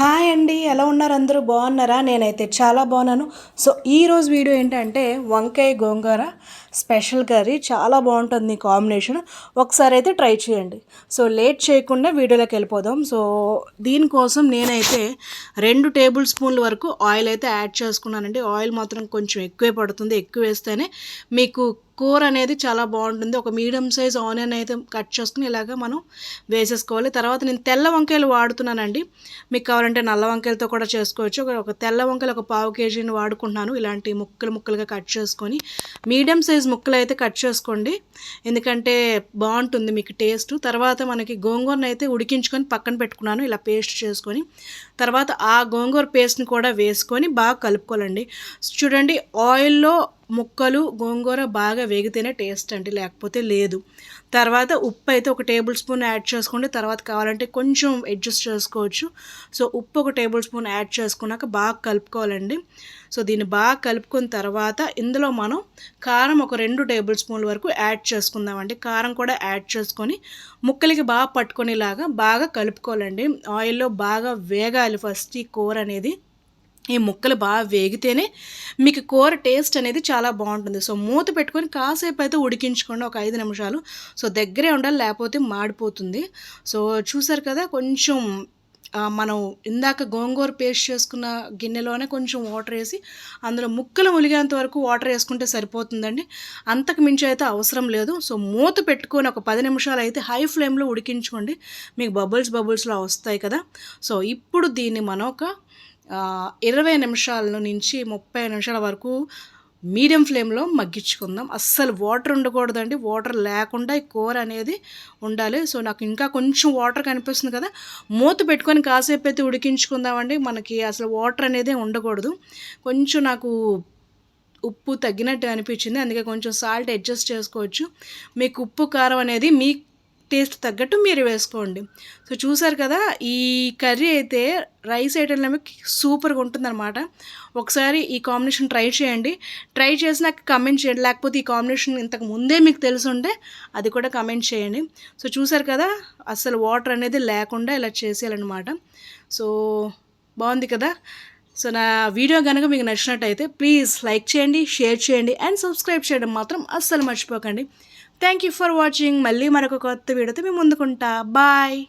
Hi అండి, ఎలా ఉన్నారు? అందరూ బాగున్నారా? నేనైతే చాలా బాగున్నాను. సో ఈరోజు వీడియో ఏంటంటే వంకాయ గోంగూర స్పెషల్ కర్రీ. చాలా బాగుంటుంది కాంబినేషన్. ఒకసారి అయితే ట్రై చేయండి. సో లేట్ చేయకుండా వీడియోలోకి వెళ్ళిపోదాం. సో దీనికోసం నేనైతే 2 టేబుల్ స్పూన్ల వరకు ఆయిల్ అయితే యాడ్ చేసుకున్నానండి. ఆయిల్ మాత్రం కొంచెం ఎక్కువే పడుతుంది. ఎక్కువ వేస్తేనే మీకు కూర అనేది చాలా బాగుంటుంది. ఒక మీడియం సైజ్ ఆనియన్ అయితే కట్ చేసుకుని ఇలాగ మనం వేసేసుకోవాలి. తర్వాత నేను తెల్ల వంకాయలు వాడుతున్నానండి. మీకు కావాలంటే నల్ల వంకాయలతో కూడా చేసుకోవచ్చు. ఒక తెల్ల వంకాయలు ఒక పావు కేజీని వాడుకుంటున్నాను. ఇలాంటి ముక్కలుగా కట్ చేసుకొని మీడియం సైజ్ ముక్కలు అయితే కట్ చేసుకోండి, ఎందుకంటే బాగుంటుంది మీకు టేస్ట్. తర్వాత మనకి గోంగూరను అయితే ఉడికించుకొని పక్కన పెట్టుకున్నాను, ఇలా పేస్ట్ చేసుకొని. తర్వాత ఆ గోంగూర పేస్ట్ని కూడా వేసుకొని బాగా కలుపుకోవాలండి. చూడండి, ఆయిల్లో ముక్కలు గోంగూర బాగా వేగితేనే టేస్ట్ అండి, లేకపోతే లేదు. తర్వాత ఉప్పు అయితే ఒక టేబుల్ స్పూన్ యాడ్ చేసుకోండి. తర్వాత కావాలంటే కొంచెం అడ్జస్ట్ చేసుకోవచ్చు. సో ఉప్పు ఒక టేబుల్ స్పూన్ యాడ్ చేసుకున్నాక బాగా కలుపుకోవాలండి. సో దీన్ని బాగా కలుపుకున్న తర్వాత ఇందులో మనం కారం ఒక 2 టేబుల్ స్పూన్ల వరకు యాడ్ చేసుకుందామండి. కారం కూడా యాడ్ చేసుకొని ముక్కలకి బాగా పట్టుకునేలాగా బాగా కలుపుకోవాలండి. ఆయిల్లో బాగా వేగాలి ఫస్ట్ ఈ కూర అనేది. ఈ ముక్కలు బాగా వేగితేనే మీకు కూర టేస్ట్ అనేది చాలా బాగుంటుంది. సో మూత పెట్టుకొని కాసేపు అయితే ఉడికించుకోండి, ఒక 5 నిమిషాలు. సో దగ్గరే ఉండాలి, లేకపోతే మాడిపోతుంది. సో చూసారు కదా, కొంచెం మనం ఇందాక గోంగూర పేస్ట్ చేసుకున్న గిన్నెలోనే కొంచెం వాటర్ వేసి అందులో ముక్కలు ములిగేంత వరకు వాటర్ వేసుకుంటే సరిపోతుందండి. అంతకు మించి అయితే అవసరం లేదు. సో మూత పెట్టుకొని ఒక 10 నిమిషాలు అయితే హై ఫ్లేమ్లో ఉడికించుకోండి. మీకు బబుల్స్లో వస్తాయి కదా. సో ఇప్పుడు దీన్ని మనం ఒక 20 నిమిషాల నుంచి 30 నిమిషాల వరకు మీడియం ఫ్లేమ్లో మగ్గించుకుందాం. అస్సలు వాటర్ ఉండకూడదండి, వాటర్ లేకుండా ఈ కూర అనేది ఉండాలి. సో నాకు ఇంకా కొంచెం వాటర్ కనిపిస్తుంది కదా, మూత పెట్టుకొని కాసేపు అయితే ఉడికించుకుందామండి. మనకి అసలు వాటర్ అనేది ఉండకూడదు. కొంచెం నాకు ఉప్పు తగ్గినట్టు అనిపించింది, అందుకే కొంచెం సాల్ట్ అడ్జస్ట్ చేసుకోవచ్చు. మీకు ఉప్పు కారం అనేది మీ టేస్ట్ తగ్గట్టు మీరు వేసుకోండి. సో చూసారు కదా, ఈ కర్రీ అయితే రైస్ ఐటెంలో మీకు సూపర్గా ఉంటుందన్నమాట. ఒకసారి ఈ కాంబినేషన్ ట్రై చేయండి. ట్రై చేసి నాకు కమెంట్ చేయండి, లేకపోతే ఈ కాంబినేషన్ ఇంతకు ముందే మీకు తెలుసుంటే అది కూడా కమెంట్ చేయండి. సో చూసారు కదా, అసలు వాటర్ అనేది లేకుండా ఇలా చేసేయాలన్నమాట. సో బాగుంది కదా. సో నా వీడియో కనుక మీకు నచ్చినట్టయితే ప్లీజ్ లైక్ చేయండి, షేర్ చేయండి అండ్ సబ్స్క్రైబ్ చేయడం మాత్రం అస్సలు మర్చిపోకండి. Thank you for watching. మళ్ళీ మరొక కొత్త వీడియోతో మీ ముందుకుంటా. బాయ్.